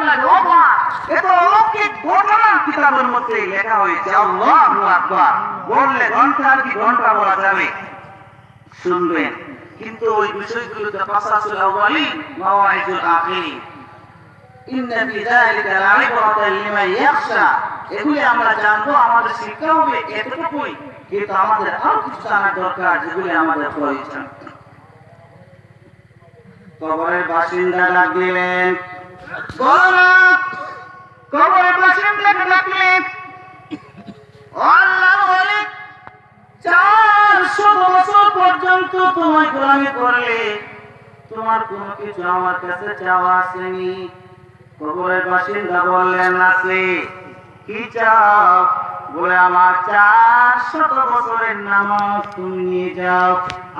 লাগে অবাক, এত অলৌকিক ঘটনা কিতাবের মধ্যে লেখা হয়েছে। আল্লাহু আকবার বললে ঘন্টার কি ঘন্টা বলা যাবে, শুনবেন। কিন্তু ওই বিষয়গুলোতে কাসাসুল আউয়ালিন মাওয়াইজুল আখিরিন, ইন্না ফি যালিকা লাইবরাতান লিমান ইয়াখশা, এগুলি আমরা জানবো, আমাদের শিক্ষা হবে এতটুকুই। কিন্তু আমাদের আরো কিছু জানা দরকার, যেগুলি আমাদের প্রয়োজন। কবরের বাসিন্দা ডাক দিলেন, কবরের বাসিন্দাকে ডাকলেন, আল্লাহর ওলি 400 বছর পর্যন্ত তোমায় গোলামি করলে, তোমার কোনো কিছু আমার কাছে চাওয়া আসেনি? কবরের বাসিন্দা বললেন, আছে। কি চাও? বলে, আমার 400 বছরের নামাজ তুমি নিয়ে যাও,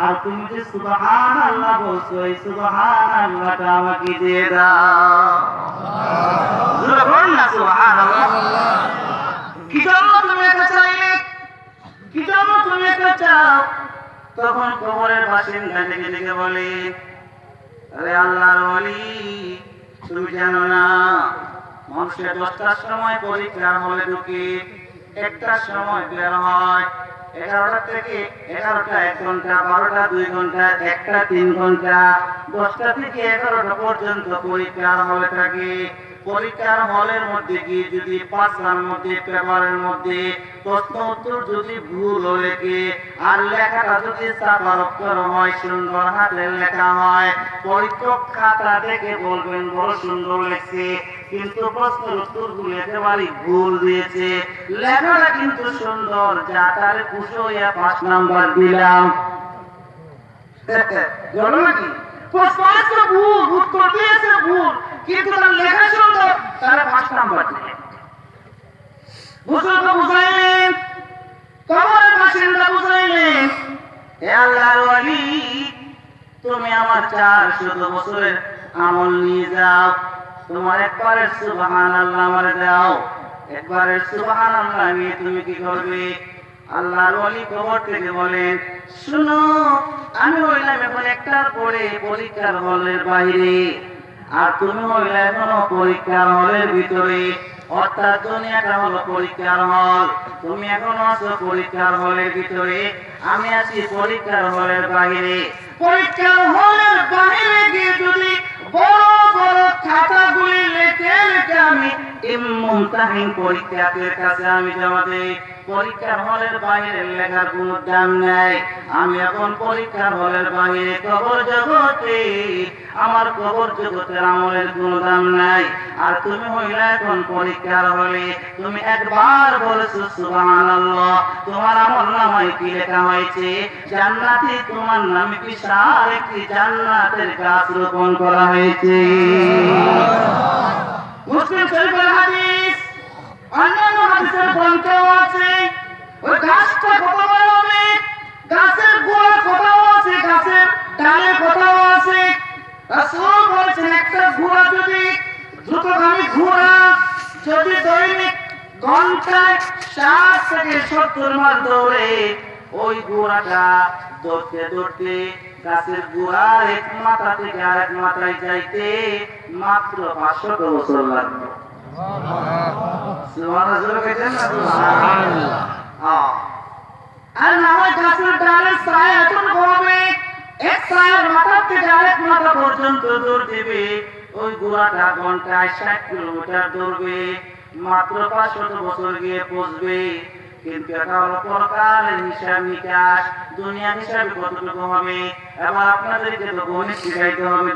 আর তুমি যে সুবহানাল্লাহ বলছো, এই সুবহানাল্লাহটা আমাকে দিয়ে দাও। জোরে বল না সুবহানাল্লাহ। কি জন্য তুমি এটা চাইলে? কি জন্য তুমি এটা চাও? তখন কবরের বাসিন্দা ডেকে ডেকে বলে, আরে আল্লাহর ওলি, তুমি জানো না মানুষের 10টার সময় পরীক্ষা হলে ঢুকে, 1টার সময় বের হয়, 11টা থেকে 11টা 1 ঘন্টা, 12টা 2 ঘন্টা, 1টা 3 ঘন্টা, 10টা থেকে 11টা পর্যন্ত পরীক্ষার হলে থাকে। পরীক্ষার হলের মধ্যে গিয়ে যদি পাঁচটার মধ্যে পেপারের মধ্যে প্রশ্ন উত্তর যদি ভুল লেখে, আর লেখাটা যদি চাপার অক্ষর হয়, সুন্দর হাতের লেখা হয়, পরীক্ষক খাতা দেখে বলবেন বড় সুন্দর লেখছে, কিন্তু প্রশ্নের উত্তরগুলো একেবারে ভুল দিয়েছে। লেখাটা কিন্তু সুন্দর, যা তার খুশি হইয়া 5 নাম্বার দিলাম। জানো নাকি? প্রশ্ন আছে ভুল, উত্তর দিয়েছে ভুল, কিন্তু তার লেখা সুন্দর, তার 5 নাম্বার দিলেন। বুঝলো? বুঝাইলেন, কবরের বাসিন্দা বুঝাইলেন, হে আল্লাহর ওলি, তুমি আমার 400 বছরের আমল নিয়ে যাও, তোমার একবারের সুবহানাল্লাহ আমারে দাও। একবারের সুবহানাল্লাহ নিয়ে তুমি কি করবে? আল্লাহর ওলি কবর থেকে বলেন, শুনো, আমি হইলাম এখন 1টার পরে পরীক্ষার হলের বাইরে, আর তুমি হইলে এখনো পরীক্ষার হলের ভিতরে। অর্থাৎ দুনিয়াটা হলো পরীক্ষার হল, তুমি এখনো আছো পরীক্ষার হলের ভিতরে, আমি আছি পরীক্ষার হলের বাইরে। পরীক্ষার হলের বাইরে গিয়ে যদি বড় বড় খাতাগুলি লেখে লেখে আমি মুমতাহিন পরীক্ষার্থীর কাছে আমি জমা দেই, পরীক্ষার হলের বাইরে লেখার কোনো দাম নাই। আমি এখন পরীক্ষার হলের বাইরে কবর জগতে, আমার কবর জগতের আমলের কোনো দাম নাই। আর তুমি হইলে এখন পরীক্ষার হলে, তুমি একবার বলেছো সুবহানাল্লাহ, তোমার আমলনামায় কি লেখা হয়েছে? জান্নাতে তোমার নামে বিশাল একটি জান্নাতের গাছ রোপণ করা হয়েছে। মুসলিম শরীফের হাদিস, অন্যান্য হাদিসের গ্রন্থেও আছে। ওই গাছটা কত বড় হবে, গাছের গোড়া কোথাও আছে, গাছের ডালে কোথাও আছে। রাসূল বলেছেন, একটা ঘোড়া যদি, দ্রুতগামী ঘোড়া যদি দৈনিক ঘন্টায় 60 থেকে 70 মাইল দৌড়ে, ওই ঘোড়াটা দৌড়তে দৌড়তে গাছের গোড়ার এক মাথা থেকে আরেক মাথায় যাইতে মাত্র 500 বছর লাগবে। আর না হয় গাছের ডালের ছায়া এতটুকু হবে, এক ছায়ার মাথা থেকে আরেক মাথা পর্যন্ত দৌড় দেবে, ওই ঘোড়াটা ঘন্টায় 60 কিলোমিটার দৌড়বে, মাত্র 500 বছর গিয়ে পৌঁছবে। কিন্তু এটা হলো পরকালের হিসাব নিকাশ, দুনিয়ার হিসাবে কতটুকু হবে। এবার আপনাদেরকে তো গণিত শিখাইতে হবে।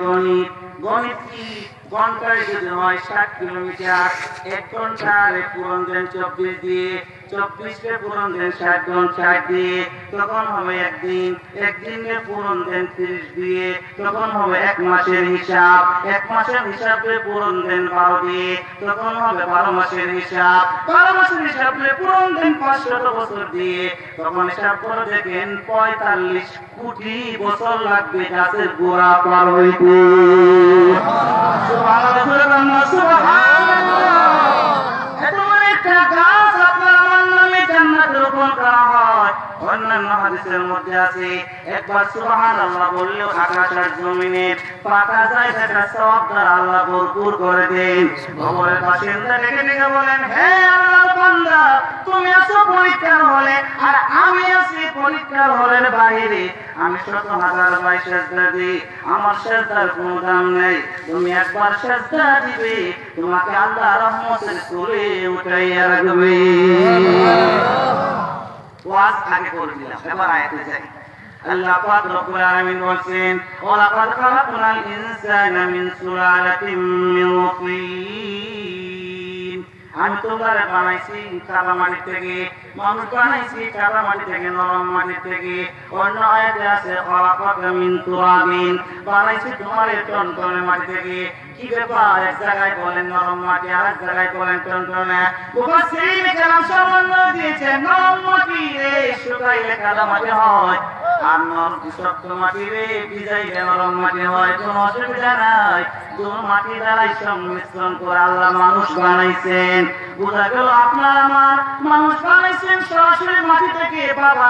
গণিত কি? ঘন্টায় যদি হয় 60 কিলোমিটার, 1 ঘন্টার পূরণ দেন 24 দিয়ে, 24 পূরণ দেন 60 দিয়ে, তখন হবে একদিন, একদিনের পূরণ দেন 30 দিয়ে, তখন হবে 1 মাসের হিসাব, 1 মাসের হিসাবে পূরণ দেন 12 দিয়ে, তখন হবে 12 মাসের হিসাব, 12 মাসের হিসাবে পূরণ দেন 500 বছর দিয়ে, তখন হিসাব করে দেখেন 45 কোটি বছর লাগবে গাছের গোড়া পার হইতে। অন্যান্য হাদিসে হাদিসের মধ্যে আছে একবার সুবহানাল্লাহ বললেও আকাশ আর জমিনের পাকা জায়গাটা সব দ্বারা আল্লাহ ভরপুর করে দেন। কবরের বাসিন্দা ডেকে ডেকে বলেন, হে আল্লাহর বান্দা, তুমি আছো পরীক্ষার হলে আর আমি আছি পরীক্ষার হলের বাইরে। আমি শত হাজার বার সেজদা দিই, আমার সেজদার কোনো দাম নেই। তুমি একবার সেজদা দিবে, তোমাকে আল্লাহ রহমতের কোলে উঠাইয়া রাখবে। ওয়াজ আগে করে দিলাম, এবার আয়াতে যাই। আল্লাহ পাক রব্বুল আলামিন বলেন, ওয়া লাকাদ খালাকনাল ইনসানা মিন সুলালাতিন মিন তিন। আমি তোমারে বানাইছি কাদা মাটি থেকে, মানুষ বানাইছি কাদা মাটি থেকে, নরম মাটি থেকে। অন্য আয়াতে আছে খালাকাকা মিন তুরাবিন, বানাইছি তোমারে টনটনে মাটি থেকে। কি ব্যাপার, এক জায়গায় বলেন নরম মাটি, আর এক জায়গায় বলেন টনটনে। মুফাসসিরিন কেরাম সমন্বয় দিয়েছেন, নরম মাটি রে শুকাইলে কাদা মাটি হয়, আর শক্ত মাটি রে ভিজাইলে নরম মাটি হয়। কোনো অসুবিধা নাই, দুই মাটি দ্বারাই সংমিশ্রণ করে আল্লাহ মানুষ বানাইছেন। বোঝা গেল আপনার আমার মানুষ বানাইছেন সরাসরি মাটি থেকে। বাবা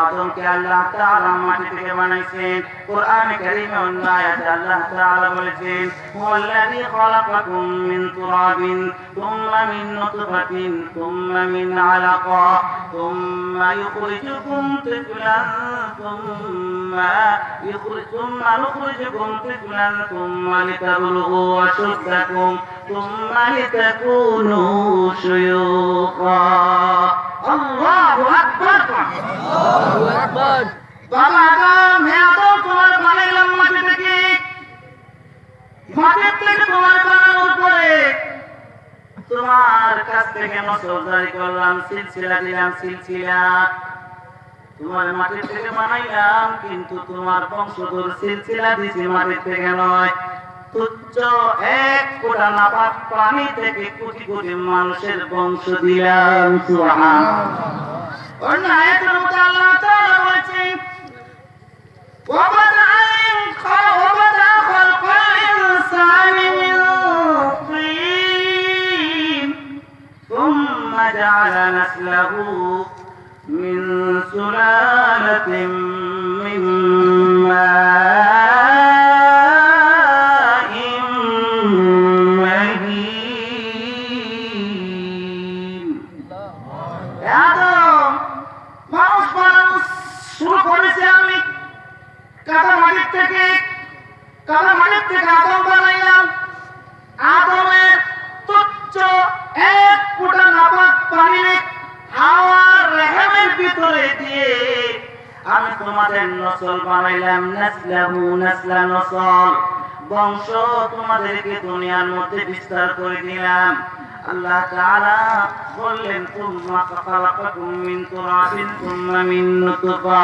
আদমকে আল্লাহ তাআলা মাটি থেকে বানাইছেন। কোরআনে কারীমে অন্য আয়াতে আল্লাহ তাআলা বলেছেন, হুয়াল্লাযী খালাকাকুম মিন তুরাবিন তুম্মা মিন নুতফাতিন তুম্মা মিন আলাকা তুম্মা ইখরিজুকুম তিফলান তুম্মা নুখরিজুকুম তিফলান তুম্মা লিতাবলুগু আশুদ্দাকুম তুম্মা লিতাকুনু শুয়ুখা। আল্লাহু আকবার। আল্লাহু আকবার। বাবা আদম, হে আদম, তোমার বানাইলাম মাটি থেকে। মাটি থেকে তোমার বানানোর পরে তোমার কাছ থেকে নসল জারি করলাম, সিলসিলা দিলাম, সিলসিলা। তোমার মাটি থেকে বানাইলাম, কিন্তু তোমার বংশধর সিলসিলা দিছি মাটি থেকে নয়। তুচ্ছ এক ফোঁটা নাপাক পানি থেকে কোটি কোটি মানুষের বংশ দিলাম। সুবহানাল্লাহ। অন্য আয়াতের মধ্যে আল্লাহ তাআলা বলেছেন, وبدأ خلق الإنسان من طين ثم جعل نسله من سلالة من ماء مهين। মানুষ বানানো শুরু করেছি আমি কাদা মাটির থেকে। কাদা মাটির থেকে আদম বানাইলাম। আদমের তুচ্ছ এক ফোঁটা নাপাক পানি হাওয়ার রেহেমের ভিতরে দিয়ে আমি তোমাদের নসল বানাইলাম। নাসলাহু নাসলা নসল, বংশ তোমাদেরকে দুনিয়ার মধ্যে বিস্তার করে দিলাম। আল্লাহ তাআলা বললেন, তুম্মা খালাকাকুম মিন তুরাবিন তুম্মা মিন নুতফা।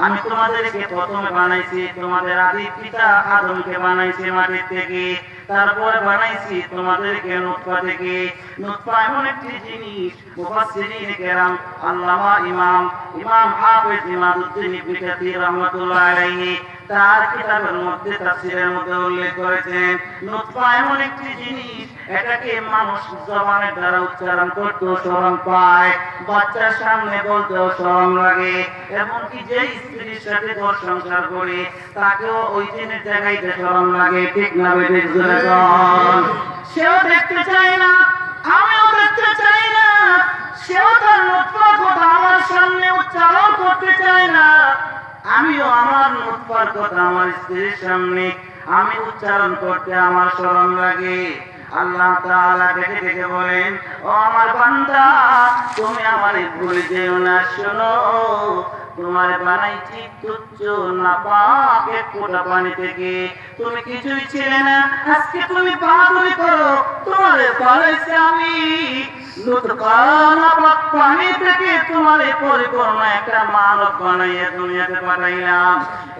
আমি তোমাদেরকে প্রথমে বানাইছি, তোমাদের আদি পিতা আদমকে বানাইছি মাটি থেকে। তারপরে বানাইছি তোমাদেরকে নুতফা থেকে। নুতফা এমন একটি জিনিস, মুফাসসিরিন কেরাম আল্লামা ইমাম হাফেজ ইমাদউদ্দিন ইবনে কাসির রাহমাতুল্লাহ আলাইহি তার কিতাবের মধ্যে তাফসীরের মধ্যে উল্লেখ করেছেন, নুতফা এমন একটি জিনিস, এটাকে মানুষ জবানের দ্বারা উচ্চারণ করতেও শরম পায়, বাচ্চার সামনে বলতেও শরম লাগে। এমনকি যে স্ত্রীর সাথে ঘর সংসার করে তাকেও ওই জিনিস দেখাইতে শরম লাগে। ঠিক না বেঠিক? সেও দেখতে চায় না, আমিও দেখতে চাই না। সেও তার নুতফা কথা আমার সামনে উচ্চারণ করতে চায় না, আমিও আমার নুতফার কথা আমার স্ত্রীর সামনে আমি উচ্চারণ করতে আমার শরম লাগে। আল্লাহ তাআলা ডেকে ডেকে বলেন, ও আমার বান্দা, তুমি আমারে ভুলে যেও না। শোনো, তোমার বানাইছি তুচ্ছ নাপাক এক ফোঁটা পানি থেকে। তুমি কিছুই ছিলে না, আজকে তুমি বাহাদুরি করো। তোমারে বানাইছি আমি নুতফা নাপাক পানি থেকে, তোমারে পরিপূর্ণ একটা মানব বানাইয়া দুনিয়াতে পাঠাইলাম।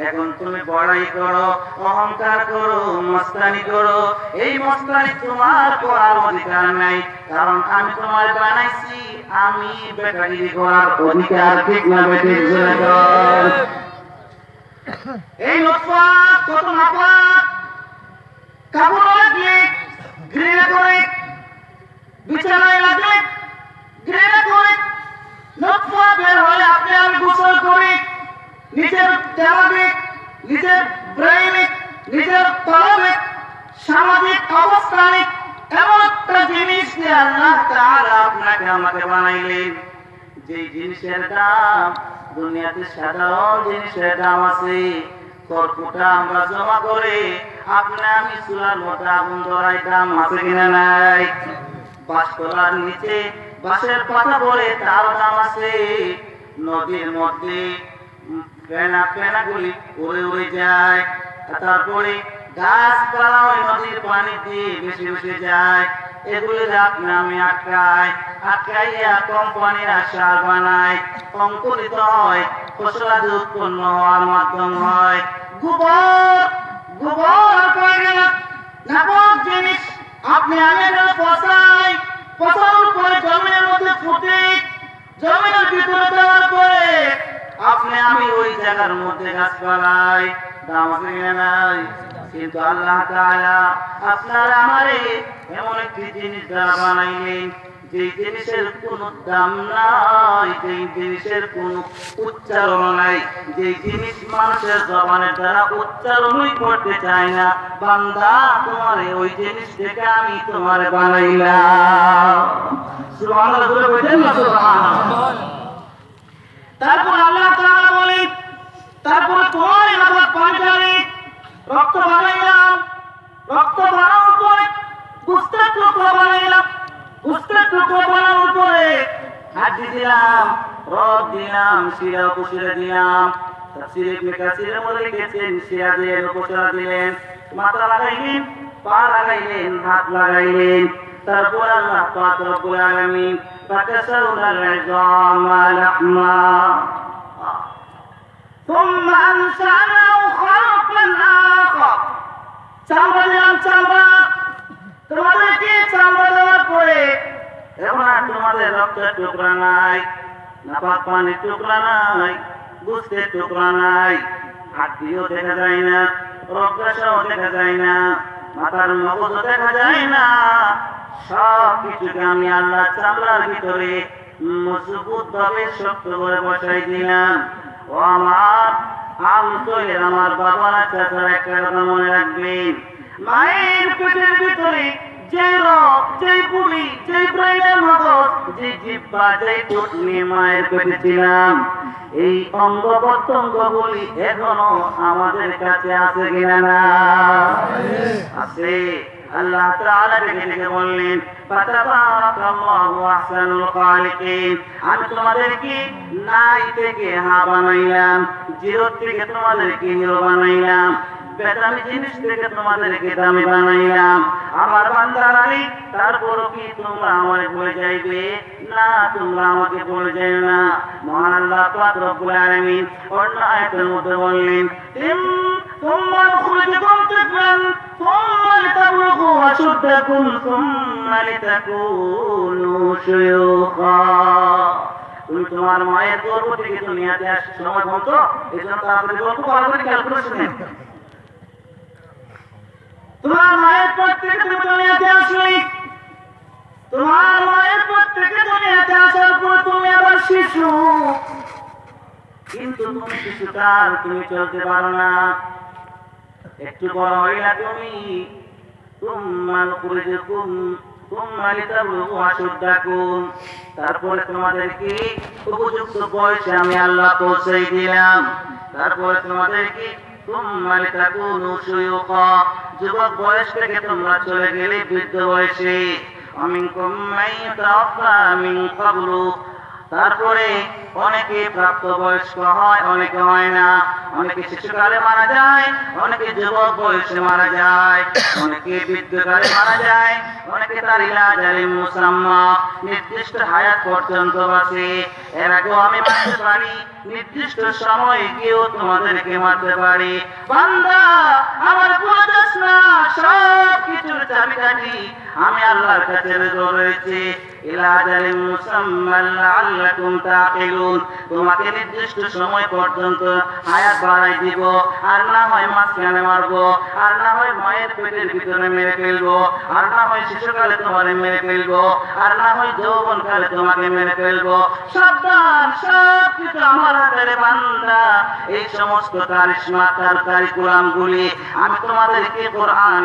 এখন তুমি বড়াই করো, অহংকার করো, মস্তানি করো। এই মস্তানি তোমার করার অধিকার নাই, কারণ আমি তোমার বানাইছি, আমি বেকারি করার অধিকার। ঠিক না বেঠিক? এই নুতফা কত নাপাক, কাপড় লাগলে ঘৃণা করে, বিছানায় লাগলে ঘৃণা করে, নুতফা বের হলে আপনি আমি অবস্থানে এমন একটা জিনিস দিয়ে আল্লাহ তাআলা আপনাকে আমাকে বানাইলেন, যে জিনিসের দাম দুনিয়াতে সাধারণ জিনিসের দাম আছে। খড়কুটা আমরা জমা করে আপনি আমি চুলার মধ্যে আগুন ধরাই, দাম আছে কিনা নাই? বাঁশতলার নিচে বাঁশের পাতা পড়ে তার দাম আছে। নদীর মধ্যে ফেনা ফেনাগুলি উড়ে উড়ে যায়, তারপরে গাছপালা ওই নদীর পানি দিয়ে ভেসে ভেসে যায়। এগুলি আপনি আমি আটকাইয়া কোম্পানির সার বানায়, অঙ্কুরিত হয়, ফসলাদি উৎপন্ন হওয়ার মাধ্যম হয়। গোবর গোবর নাপক জিনিস আপনি আমি পচাই, পচানোর পরে জমির মধ্যে ফুটে, জমির ভিতরে দেওয়ার পরে আপনি আমি ওই জায়গার মধ্যে গাছপালাই, দাম আছে কিনা নাই? কিন্তু আল্লাহ তাআলা আপনার আমারে এমন একটি জিনিস দ্বারা বানাইলেন, যে জিনিসের কোনো দাম নাই, যে জিনিসের কোনো উচ্চারণ নাই, যে জিনিস মানুষের জবানের দ্বারা উচ্চারণই করতে চায় না। বান্দা, তোমারে ওই জিনিস থেকে আমি তোমারে বানাইলাম। সুবহানাল্লাহ, জোরে বলেন না সুবহানাল্লাহ। তারপর আল্লাহ তাআলা বলেন, তারপর তোমার ইবাদত পাঠালে রক্ত বানাইলাম, রক্ত বানানোর পরে গোশতের টুকরো বানাইলাম, গোশতের টুকরো বানানোর পরে হাড্ডি দিলাম, রগ দিলাম, শিরা উপশিরা দিলাম। তাফসীরে ইবনে কাসিরের মধ্যে লিখেছেন, শিরা দিলেন, উপশিরা দিলেন, মাথা লাগাইলেন, পা লাগাইলেন, হাত লাগাইলেন। তারপর আল্লাহ পাক রব্বুল আলামিন ফাকাসাউনাল ইযামা লাহমা ثم أنشأناه خلقا آخر। চামড়া দিলাম, চামড়া তোমাদেরকে চামড়া দেওয়ার পরে এখন আর তোমাদের রক্তের টুকরা নাই, নাপাক পানির টুকরা নাই, গোশতের টুকরা নাই, হাড্ডিও দেখা যায় না, রক্তটাও দেখা যায় না, মাথার মগজও দেখা যায় না। সব কিছুকে আমি আল্লাহ চামড়ার ভিতরে মজবুত ভাবে শক্ত করে বসাই দিলাম। ও আমার আমতলের আমার বাবারা চাচার একটা কথা মনে রাখবেন, মায়ের পেটের ভিতরে যে রক, যে পুলি, যে ব্রেনের মগজ, যে জিহ্বা, যে ঠোঁট নিয়ে মায়ের পেটে ছিলাম, এই অঙ্গ প্রত্যঙ্গ গুলি এখনো আমাদের কাছে আছে কিনা না? আছে। আল্লাহ তাআলা ডেকে বললেন, ফাতাবারাকাল্লাহু আহসানুল খালিকিন। আমি তোমাদেরকে নাই থেকে হা বানাইলাম, জিরো থেকে তোমাদেরকে হিরো বানাইলাম, বেদামি জিনিস থেকে তোমাদেরকে দামি বানাইলাম। আমার বান্দারানি, তারপরও কি তোমরা আমাকে ভুলে যাইবে? না, তোমরা আমাকে ভুলে যাইবে না। মহান আল্লাহ পাক রব্বুল আলামিন অন্য আয়াতের মধ্যে বললেন, ثم نخرجكم طفلا ثم لتبلغوا أشدكم ثم لتكونوا شيوخا। তুমি তোমার মায়ের গর্ভ থেকে দুনিয়াতে আসার সময় বলতো, এই জন্য তাড়াতাড়ি গল্প ভালো করে খেয়াল করে শুনেন। তোমার মায়ের পেট থেকে তুমি দুনিয়াতে আসলে, তোমার মায়ের পেট থেকে দুনিয়াতে আসার পর তুমি আবার শিশু, কিন্তু তুমি শিশুটা তুমি চলতে পারো না। একটু বড় হইলা তুমি, তারপরে তোমাদেরকে উপযুক্ত বয়সে আমি আল্লাহ পৌঁছাই দিলাম। তারপরে তোমাদেরকে যুবক বয়স থেকে তোমরা চলে গেলে বৃদ্ধ বয়সে। তারপরে অনেকে প্রাপ্ত বয়স্ক হয়, অনেকে হয় না, অনেকে শিশুকালে মারা যায়, অনেকে যুবক বয়সে মারা যায়, অনেকে বৃদ্ধকালে মারা যায়, অনেকে তার ইলাজালে মুসাম্মা নির্দিষ্ট হায়াত পর্যন্ত বাঁচে। এর আগেও আমি মারতে পারি, নির্দিষ্ট সময় গিয়েও তোমাদেরকে মারতে পারি। বান্দা, আমার বুঝাস না, সব কিছুর চাবিকাঠি আমি আল্লাহর কাছে রয়েছে। ইলাজালে মুসাম্মা লাআল্লাকুম তাকিলুন। তোমাকে নির্দিষ্ট সময় পর্যন্ত হায়াত বাড়াই দিব, আর না হয় মাঝখানে মারবো, আর না হয় মায়ের পেটের ভিতরে মেরে ফেলবো, আর না হয় শিশুকালে তোমাকে মেরে ফেলবো, আর না হয় যৌবনকালে তোমাকে মেরে ফেলবো। সাবধান, সব কিছু আমার হাতের বান্দা। এই সমস্ত কারিশমা, কারিকুলাম গুলি আমি তোমাদেরকে কোরআন